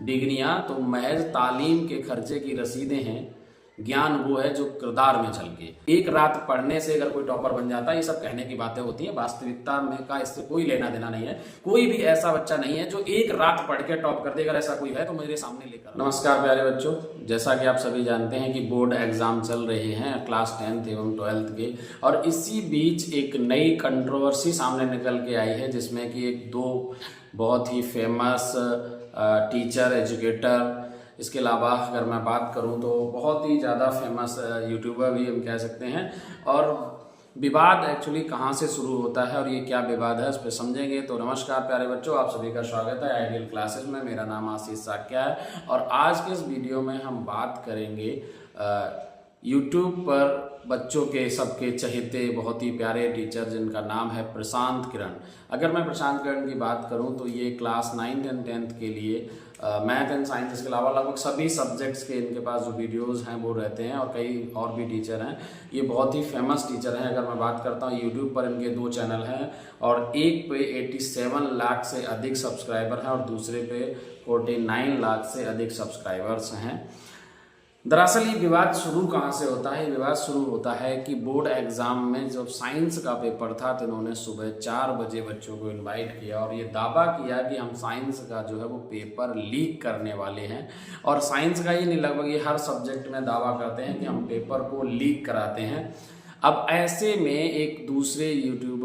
डिग्रियां तो महज तालीम के खर्चे की रसीदें हैं, ज्ञान वो है जो किरदार में झलके। एक रात पढ़ने से अगर कोई टॉपर बन जाता है, ये सब कहने की बातें होती हैं, वास्तविकता में का इससे कोई लेना देना नहीं है। कोई भी ऐसा बच्चा नहीं है जो एक रात पढ़ के टॉप कर दे। अगर ऐसा कोई है तो मेरे सामने लेकर। नमस्कार प्यारे बच्चों, जैसा कि आप सभी जानते हैं कि बोर्ड एग्जाम चल रहे हैं क्लास 10th एवं 12th के, और इसी बीच एक नई कंट्रोवर्सी सामने निकल के आई है, जिसमें कि एक दो बहुत ही फेमस टीचर एजुकेटर, इसके अलावा अगर मैं बात करूं तो बहुत ही ज़्यादा फेमस यूट्यूबर भी हम कह सकते हैं। और विवाद एक्चुअली कहां से शुरू होता है और ये क्या विवाद है, उस पर समझेंगे। तो नमस्कार प्यारे बच्चों, आप सभी का स्वागत है आइडियल क्लासेस में। मेरा नाम आशीष साक्या है और आज के इस वीडियो में हम बात करेंगे यूट्यूब पर बच्चों के सबके चहेते बहुत ही प्यारे टीचर जिनका नाम है प्रशांत किरण। अगर मैं प्रशांत किरण की बात करूं तो ये क्लास 9th एंड 10th के लिए मैथ एंड साइंस, इसके अलावा लगभग सभी सब्जेक्ट्स के इनके पास जो वीडियोस हैं वो रहते हैं, और कई और भी टीचर हैं। ये बहुत ही फेमस टीचर हैं। अगर मैं बात करता हूँ, यूट्यूब पर इनके 2 चैनल हैं और एक पे 87 लाख से अधिक सब्सक्राइबर हैं और दूसरे पे 49 लाख से अधिक सब्सक्राइबर्स हैं। दरअसल ये विवाद शुरू कहाँ से होता है? विवाद शुरू होता है कि बोर्ड एग्जाम में जब साइंस का पेपर था तो इन्होंने सुबह 4 बजे बच्चों को इनवाइट किया और ये दावा किया कि हम साइंस का जो है वो पेपर लीक करने वाले हैं। और साइंस का ही नहीं, लगभग ये हर सब्जेक्ट में दावा करते हैं कि हम पेपर को लीक कराते हैं। अब ऐसे में एक दूसरे यूट्यूब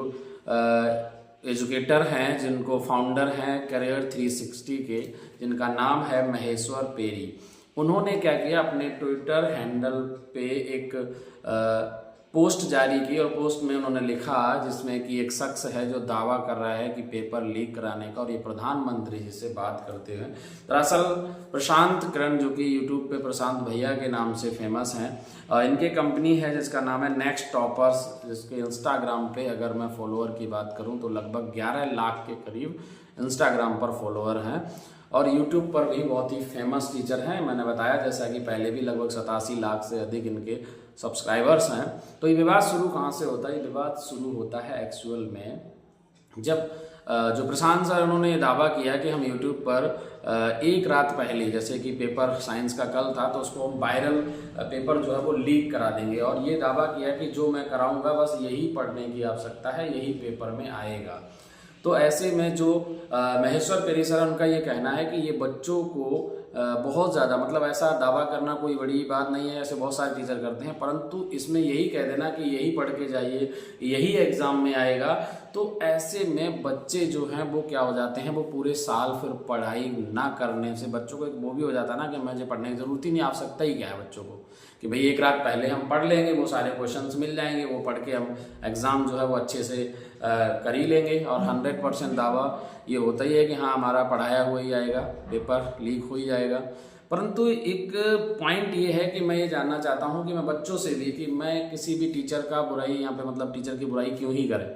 एजुकेटर हैं जिनको फाउंडर हैं करियर 360 के, जिनका नाम है महेश्वर पेरी। उन्होंने क्या किया, अपने ट्विटर हैंडल पे एक पोस्ट जारी की और पोस्ट में उन्होंने लिखा, जिसमें कि एक शख्स है जो दावा कर रहा है कि पेपर लीक कराने का, और ये प्रधानमंत्री जी से बात करते हुए। दरअसल प्रशांत किरण जो कि यूट्यूब पे प्रशांत भैया के नाम से फेमस हैं, इनके कंपनी है जिसका नाम है नेक्स्ट टॉपर्स, जिसके इंस्टाग्राम पे अगर मैं फॉलोअर की बात करूँ तो लगभग 11 लाख के करीब इंस्टाग्राम पर फॉलोअर हैं और यूट्यूब पर भी बहुत ही फेमस टीचर हैं। मैंने बताया जैसा कि पहले भी लगभग 87 लाख से अधिक इनके सब्सक्राइबर्स हैं। तो ये विवाद शुरू कहाँ से होता है? ये विवाद शुरू होता है एक्चुअल में जब जो प्रशांत सर, उन्होंने ये दावा किया कि हम यूट्यूब पर एक रात पहले, जैसे कि पेपर साइंस का कल था, तो उसको हम वायरल पेपर जो है वो लीक करा देंगे। और ये दावा किया कि जो मैं कराऊंगा बस यही पढ़ने की आवश्यकता है, यही पेपर में आएगा। तो ऐसे में जो महेश्वर पेरी सर, उनका ये कहना है कि ये बच्चों को बहुत ज़्यादा, मतलब ऐसा दावा करना कोई बड़ी बात नहीं है, ऐसे बहुत सारे टीचर करते हैं, परंतु इसमें यही कह देना कि यही पढ़ के जाइए, यही एग्ज़ाम में आएगा, तो ऐसे में बच्चे जो हैं वो क्या हो जाते हैं, वो पूरे साल फिर पढ़ाई ना करने से बच्चों को एक वो भी हो जाता है ना कि मुझे पढ़ने की ज़रूरत ही नहीं, आवश्यकता ही क्या है बच्चों को, कि भाई एक रात पहले हम पढ़ लेंगे, वो सारे क्वेश्चंस मिल जाएंगे, वो पढ़ के हम एग्ज़ाम जो है वो अच्छे से कर ही लेंगे। और 100% दावा ये होता ही है कि हाँ हमारा पढ़ाया हुआ ही आएगा, पेपर लीक हो ही जाएगा। परंतु एक पॉइंट ये है कि मैं ये जानना चाहता हूँ कि मैं बच्चों से भी, कि मैं किसी भी टीचर का बुराई यहाँ पे, मतलब टीचर की बुराई क्यों ही करें,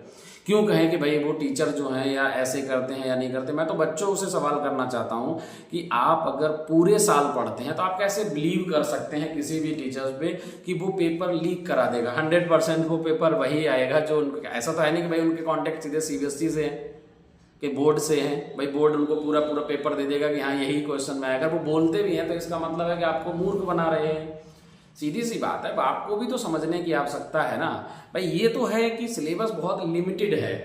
क्यों कहें कि भाई वो टीचर जो हैं या ऐसे करते हैं या नहीं करते। मैं तो बच्चों से सवाल करना चाहता हूँ कि आप अगर पूरे साल पढ़ते हैं तो आप कैसे बिलीव कर सकते हैं किसी भी टीचर्स पे कि वो पेपर लीक करा देगा, 100% वो पेपर वही आएगा जो उनको। ऐसा तो है नहीं कि भाई उनके कॉन्टेक्ट सीधे CBSE से हैं कि बोर्ड से हैं, भाई बोर्ड उनको पूरा पेपर दे देगा कि हाँ यही क्वेश्चन में आएगा। वो बोलते भी हैं तो इसका मतलब है कि आपको मूर्ख बना रहे हैं। सीधी सी बात है, आपको भी तो समझने की आवश्यकता है ना भाई। ये तो है कि सिलेबस बहुत लिमिटेड है,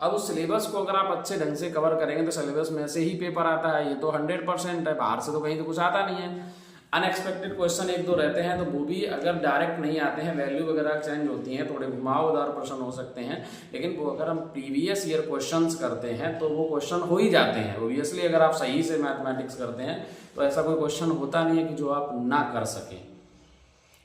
अब उस सिलेबस को अगर आप अच्छे ढंग से कवर करेंगे तो सिलेबस में से ही पेपर आता है, ये तो 100% है, बाहर से तो कहीं तो कुछ आता नहीं है। अनएक्सपेक्टेड क्वेश्चन 1-2 रहते हैं तो वो भी अगर डायरेक्ट नहीं आते हैं, वैल्यू वगैरह चेंज होती हैं, थोड़े घुमावदार प्रश्न हो सकते हैं, लेकिन वो अगर हम प्रीवियस ईयर क्वेश्चंस करते हैं तो वो क्वेश्चन हो ही जाते हैं। ओब्वियसली अगर आप सही से मैथमेटिक्स करते हैं तो ऐसा कोई क्वेश्चन होता नहीं है कि जो आप ना कर सकें।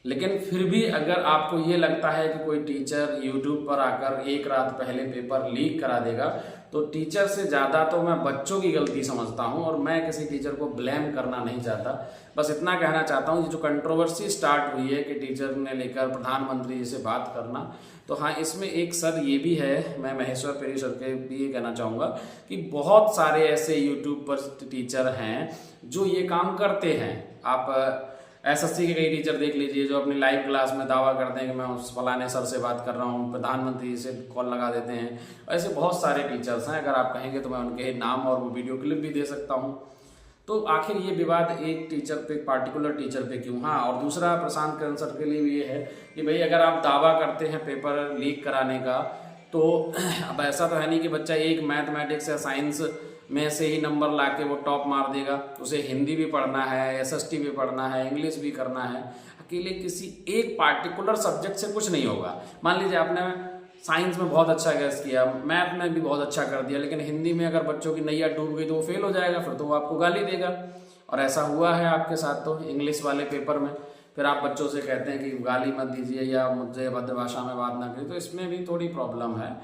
लेकिन फिर भी अगर आपको ये लगता है कि कोई टीचर यूट्यूब पर आकर एक रात पहले पेपर लीक करा देगा, तो टीचर से ज़्यादा तो मैं बच्चों की गलती समझता हूं और मैं किसी टीचर को ब्लेम करना नहीं चाहता। बस इतना कहना चाहता हूं, जो कंट्रोवर्सी स्टार्ट हुई है कि टीचर ने लेकर प्रधानमंत्री जी से बात करना, तो हाँ इसमें एक सर ये भी है, मैं महेश्वर पेरी सर के भी ये कहना चाहूँगा कि बहुत सारे ऐसे यूट्यूब पर टीचर हैं जो ये काम करते हैं। आप SSC के कई टीचर देख लीजिए जो अपनी लाइव क्लास में दावा करते हैं कि मैं उस फलाने सर से बात कर रहा हूँ, प्रधानमंत्री से कॉल लगा देते हैं। ऐसे बहुत सारे टीचर्स हैं, अगर आप कहेंगे तो मैं उनके नाम और वो वीडियो क्लिप भी दे सकता हूँ। तो आखिर ये विवाद एक टीचर पे, पार्टिकुलर टीचर पे क्यों? हाँ, और दूसरा प्रशांत किरण सर के लिए भी ये है कि भाई अगर आप दावा करते हैं पेपर लीक कराने का, तो अब ऐसा तो है नहीं कि बच्चा एक मैथमेटिक्स या साइंस में से ही नंबर ला के वो टॉप मार देगा। उसे हिंदी भी पढ़ना है, SST भी पढ़ना है, इंग्लिश भी करना है। अकेले किसी एक पार्टिकुलर सब्जेक्ट से कुछ नहीं होगा। मान लीजिए आपने साइंस में बहुत अच्छा गैस किया, मैथ में भी बहुत अच्छा कर दिया, लेकिन हिंदी में अगर बच्चों की नैया डूब गई तो वो फेल हो जाएगा, फिर तो वो आपको गाली देगा। और ऐसा हुआ है आपके साथ तो इंग्लिश वाले पेपर में। फिर आप बच्चों से कहते हैं कि गाली मत दीजिए या मुझसे भद्र भाषा में बात ना करिए, तो इसमें भी थोड़ी प्रॉब्लम है।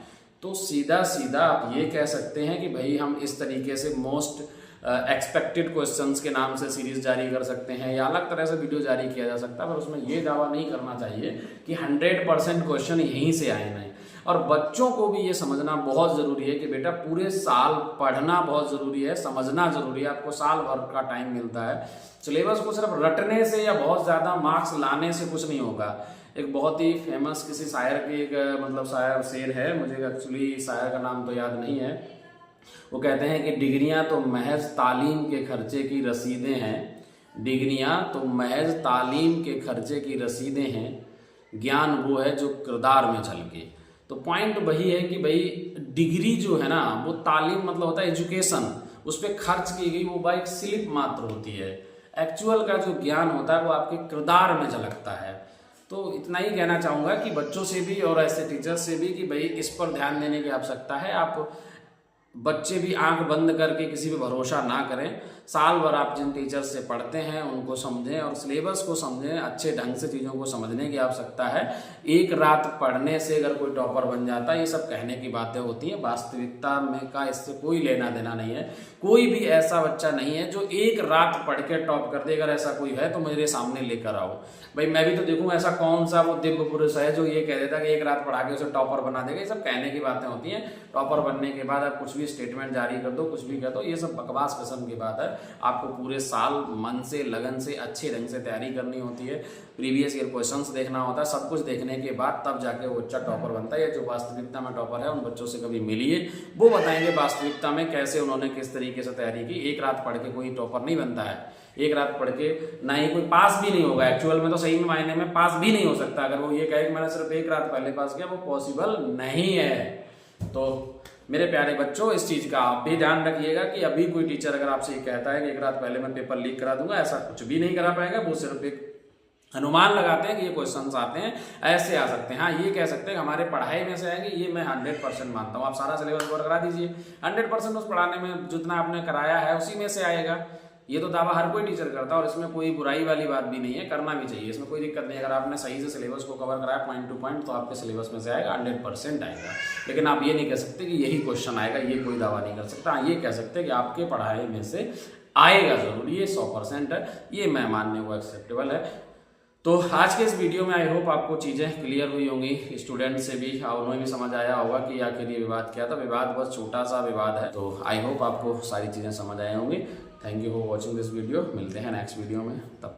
तो सीधा सीधा आप ये कह सकते हैं कि भाई हम इस तरीके से मोस्ट एक्सपेक्टेड क्वेश्चंस के नाम से सीरीज जारी कर सकते हैं या अलग तरह से वीडियो जारी किया जा सकता है, पर उसमें ये दावा नहीं करना चाहिए कि 100% क्वेश्चन यहीं से आए हैं। और बच्चों को भी ये समझना बहुत ज़रूरी है कि बेटा पूरे साल पढ़ना बहुत ज़रूरी है, समझना ज़रूरी है। आपको साल भर का टाइम मिलता है। सिलेबस को सिर्फ रटने से या बहुत ज़्यादा मार्क्स लाने से कुछ नहीं होगा। एक बहुत ही फेमस किसी शायर के एक मतलब शायर शेर है, मुझे एक्चुअली शायर का नाम तो याद नहीं है। वो कहते हैं कि डिग्रियां तो महज तालीम के खर्चे की रसीदें हैं, डिग्रियां तो महज तालीम के खर्चे की रसीदें हैं, ज्ञान वो है जो किरदार में झलके। तो पॉइंट वही है कि भाई डिग्री जो है ना, वो तालीम मतलब होता है एजुकेशन, उस पर खर्च की गई वो एक स्लिप मात्र होती है। एक्चुअल का जो ज्ञान होता है वो आपके किरदार में झलकता है। तो इतना ही कहना चाहूँगा कि बच्चों से भी और ऐसे टीचर्स से भी कि भाई इस पर ध्यान देने की आवश्यकता है। आप बच्चे भी आंख बंद करके किसी पे भरोसा ना करें। साल भर आप जिन टीचर्स से पढ़ते हैं उनको समझें और सिलेबस को समझें, अच्छे ढंग से चीज़ों को समझने की आवश्यकता है। एक रात पढ़ने से अगर कोई टॉपर बन जाता है, ये सब कहने की बातें होती हैं। वास्तविकता में का इससे कोई लेना देना नहीं है। कोई भी ऐसा बच्चा नहीं है जो एक रात पढ़ के टॉप कर दे। अगर ऐसा कोई है तो मेरे सामने लेकर आओ भाई, मैं भी तो देखूं ऐसा कौन सा वो दिव्य पुरुष है जो ये कह देता कि एक रात पढ़ा के उसे टॉपर बना देगा। ये सब कहने की बातें होती हैं। टॉपर बनने के बाद आप कुछ भी स्टेटमेंट जारी कर दो, कुछ भी कर दो, ये सब बकवास किस्म की बात है। आपको पूरे साल मन से, लगन से, अच्छे ढंग से तैयारी करनी होती है। प्रीवियस ईयर क्वेश्चंस देखना होता है। सब कुछ देखने के बाद तब जाके वो बच्चा टॉपर बनता है। जो वास्तविकता में टॉपर है उन बच्चों से कभी मिलिए, वो बताएंगे वास्तविकता में कैसे उन्होंने किस तरीके से तैयारी की। एक रात पढ़ के कोई टॉपर नहीं बनता है। एक रात पढ़ के ना ही कोई पास भी नहीं होगा। एक्चुअल में तो सही में मायने में पास भी नहीं हो सकता। अगर वो ये कहे कि मैंने सिर्फ एक रात पहले पास किया, वो पॉसिबल नहीं है। तो मेरे प्यारे बच्चों, इस चीज का आप भी ध्यान रखिएगा कि अभी कोई टीचर अगर आपसे ये कहता है कि एक रात पहले मैं पेपर लीक करा दूंगा, ऐसा कुछ भी नहीं करा पाएगा। वो सिर्फ एक अनुमान लगाते हैं कि ये क्वेश्चंस आते हैं, ऐसे आ सकते हैं। हाँ, ये कह सकते हैं हमारे पढ़ाई में से आएंगे, ये मैं 100% मानता हूँ। आप सारा सिलेबस कवर करा दीजिए, 100% उस पढ़ाने में जितना आपने कराया है उसी में से आएगा। ये तो दावा हर कोई टीचर करता है और इसमें कोई बुराई वाली बात भी नहीं है, करना भी चाहिए, इसमें कोई दिक्कत नहीं। अगर आपने सही से सिलेबस को कवर कराया पॉइंट टू पॉइंट, तो आपके सिलेबस में से आएगा, 100% आएगा। लेकिन आप ये नहीं कह सकते कि यही क्वेश्चन आएगा, ये कोई दावा नहीं कर सकता। ये कह सकते हैं कि आपके पढ़ाई में से आएगा जरूर, ये 100% है, ये मैं मानने को एक्सेप्टेबल है। तो आज के इस वीडियो में आई होप आपको चीज़ें क्लियर हुई होंगी, स्टूडेंट से भी, उन्हें भी समझ आया होगा कि आखिर ये विवाद क्या था। विवाद बस छोटा सा विवाद है। तो आई होप आपको सारी चीज़ें समझ आए होंगी। Thank you for watching this video. मिलते हैं नेक्स्ट वीडियो में, तब